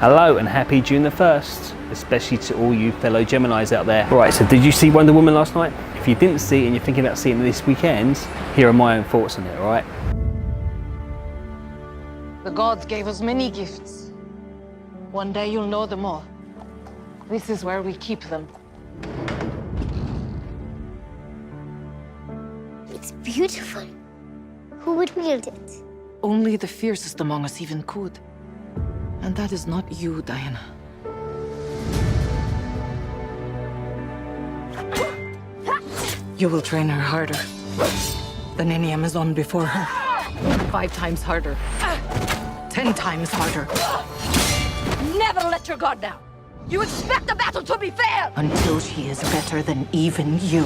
Hello and happy June the 1st, especially to all you fellow Geminis out there. Right, so did you see Wonder Woman last night? If you didn't see it and you're thinking about seeing it this weekend, here are my own thoughts on it, alright? The gods gave us many gifts. One day you'll know them all. This is where we keep them. It's beautiful. Who would wield it? Only the fiercest among us even could. And that is not you, Diana. You will train her harder than any Amazon before her. 5 times harder. 10 times harder. Never let your guard down. You expect the battle to be fair! Until she is better than even you.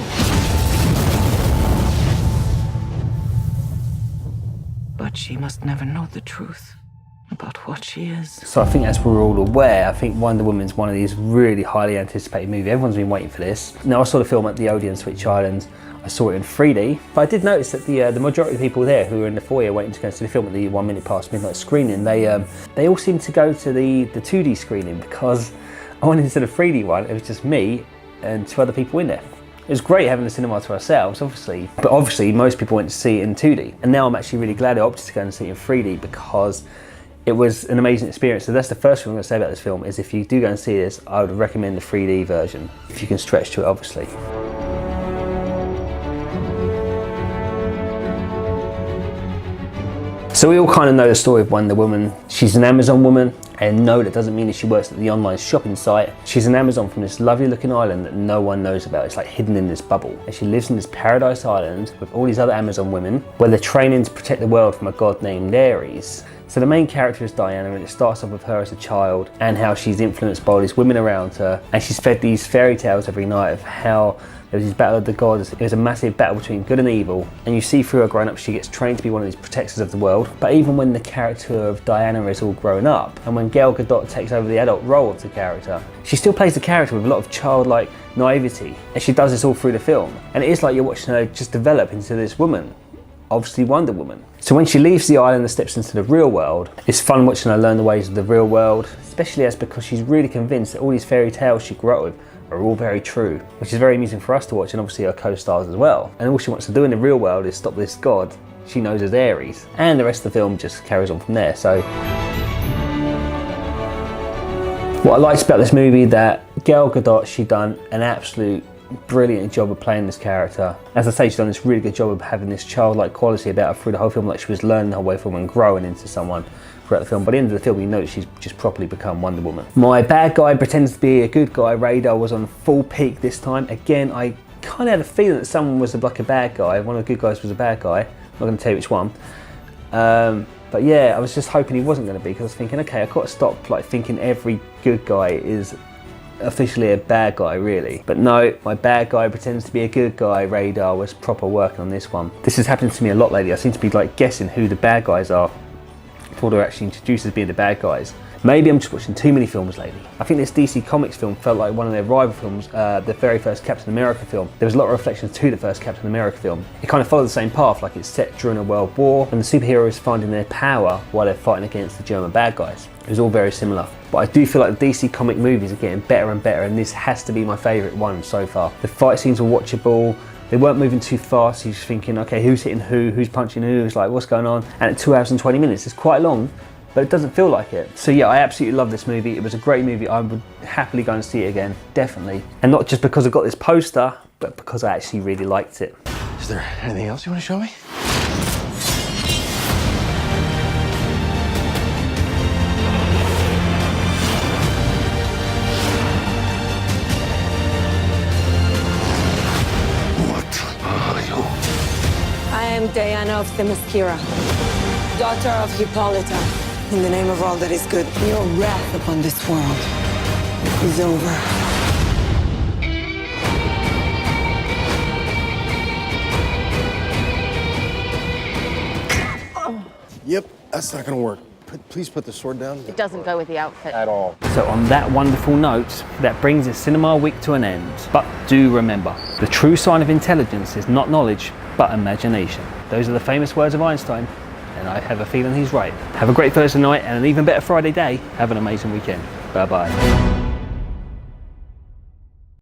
But she must never know the truth about what she is. So I think as we're all aware, I think Wonder Woman's one of these really highly anticipated movies. Everyone's been waiting for this. Now I saw the film at the Odeon Switch Island. I saw it in 3D, but I did notice that the majority of people there who were in the foyer waiting to go see the film at the 1 minute past midnight screening, they all seemed to go to the 2D screening because I went into the 3D one. It was just me and 2 other people in there. It was great having the cinema to ourselves, obviously, but obviously most people went to see it in 2D. And now I'm actually really glad I opted to go and see it in 3D because it was an amazing experience. So that's the first thing I'm going to say about this film is if you do go and see this, I would recommend the 3D version, if you can stretch to it, obviously. So we all kind of know the story of Wonder Woman. She's an Amazon woman, and no, that doesn't mean that she works at the online shopping site. She's an Amazon from this lovely looking island that no one knows about. It's like hidden in this bubble. And she lives in this paradise island with all these other Amazon women where they're training to protect the world from a god named Ares. So the main character is Diana, and it starts off with her as a child and how she's influenced by all these women around her. And she's fed these fairy tales every night of how there was this battle of the gods. It was a massive battle between good and evil. And you see through her growing up, she gets trained to be one of these protectors of the world. But even when the character of Diana is all grown up, and when Gal Gadot takes over the adult role of the character, she still plays the character with a lot of childlike naivety. And she does this all through the film. And it is like you're watching her just develop into this woman. Obviously Wonder Woman. So when she leaves the island and steps into the real world, it's fun watching her learn the ways of the real world, especially because she's really convinced that all these fairy tales she grew up with are all very true, which is very amusing for us to watch and obviously her co-stars as well. And all she wants to do in the real world is stop this god she knows as Ares. And the rest of the film just carries on from there. So what I liked about this movie, that Gal Gadot, she done an absolute brilliant job of playing this character. As I say, she's done this really good job of having this childlike quality about her through the whole film, like she was learning her way from and growing into someone throughout the film. By the end of the film, you know that she's just properly become Wonder Woman. My bad guy pretends to be a good guy. Radar was on full peak this time. Again, I kind of had a feeling that someone was like a bad guy. One of the good guys was a bad guy. I'm not going to tell you which one. But yeah, I was just hoping he wasn't going to be, because I was thinking, okay, I've got to stop like thinking every good guy is officially a bad guy, really. But no, my bad guy pretends to be a good guy. Radar was proper working on this one. This has happened to me a lot lately. I seem to be like guessing who the bad guys are before they're actually introduced as being the bad guys. Maybe I'm just watching too many films lately. I think this DC Comics film felt like one of their rival films, the very first Captain America film. There was a lot of reflections to the first Captain America film. It kind of followed the same path, like it's set during a world war and the superheroes finding their power while they're fighting against the German bad guys. It was all very similar. But I do feel like the DC comic movies are getting better and better, and this has to be my favourite one so far. The fight scenes were watchable. They weren't moving too fast. You're just thinking, okay, who's hitting who's punching who, who's like, what's going on? And at 2 hours and 20 minutes, it's quite long, but it doesn't feel like it. So yeah, I absolutely love this movie. It was a great movie. I would happily go and see it again, definitely. And not just because I got this poster, but because I actually really liked it. Is there anything else you want to show me? I am Diana of Themyscira, daughter of Hippolyta. In the name of all that is good, your wrath upon this world is over. Yep, that's not gonna work. Please put the sword down. It doesn't go with the outfit. At all. So on that wonderful note, that brings the cinema week to an end. But do remember, the true sign of intelligence is not knowledge, but imagination. Those are the famous words of Einstein. and I have a feeling he's right. Have a great Thursday night and an even better Friday day. Have an amazing weekend. Bye bye.